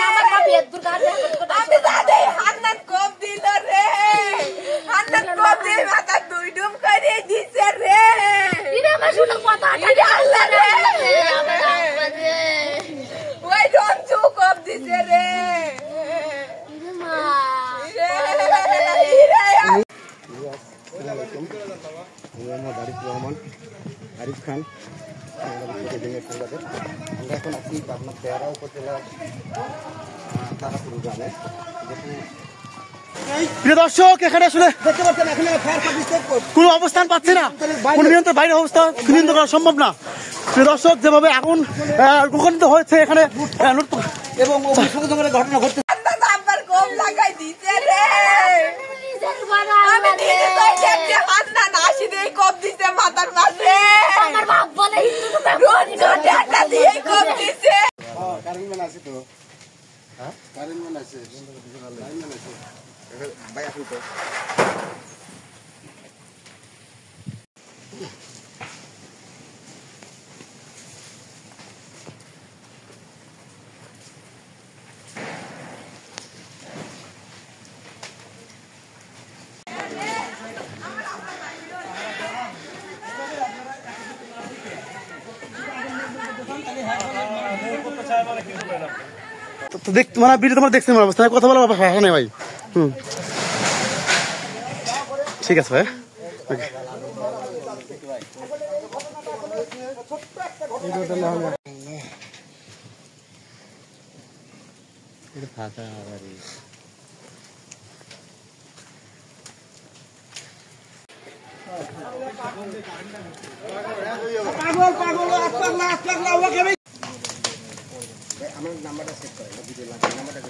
আমার মা পেট দুর্গা আমি জানি হান্নান কোপ দিল রে হান্নান কোপ দিয়ে মাথা দুই ডুম করে দিছে রে ইরে আমার শুনে কথা ইরে আল্লাহ রে আমার আব্বারে ওই রঞ্জু কোপ দিছে রে ইরে মা ইরে মোহাম্মদ আরিফ রহমান আরিফ খান আমরা এখন আছি পাবনা তেরা উপজেলার তারাপুর গ্রামে। প্রিয় দর্শক, এখানে আসলে দেখতে পাচ্ছেন এখানে ফায়ার সার্ভিস কোনো অবস্থান পাচ্ছে না, কোনো নিয়ন্ত্রণ বাইরে অবস্থা নিয়ন্ত্রণ করা সম্ভব না। প্রিয় দর্শক, যেভাবে আগুন প্রকাশিত হয়েছে এখানে এবং অগ্নিসংযোগের ঘটনা ঘটছে। আব্বার কোপ লাগাই দিছে রে নিজের বাড়া আমি নিজে তো দেখতে হান্নান আসি দিয়ে কোপ দিছে মাথার মাঝে আমার বাপ বলে হিন্দু তো রঞ্জু টাকা দিয়ে কোপ দিছে কারেন্টম্যান আছে তো, হ্যাঁ কারেন্টম্যান আছে, লাইনম্যান আছে ভাই আসুন তো। তো দেখতে মানে ভিডিও তোমার দেখতে অবস্থা কথা বলা ভাষা নেই ভাই। ঠিক আছে ভাই, ওকে। আমার নাম্বারটা সেট করে, নাম্বারটা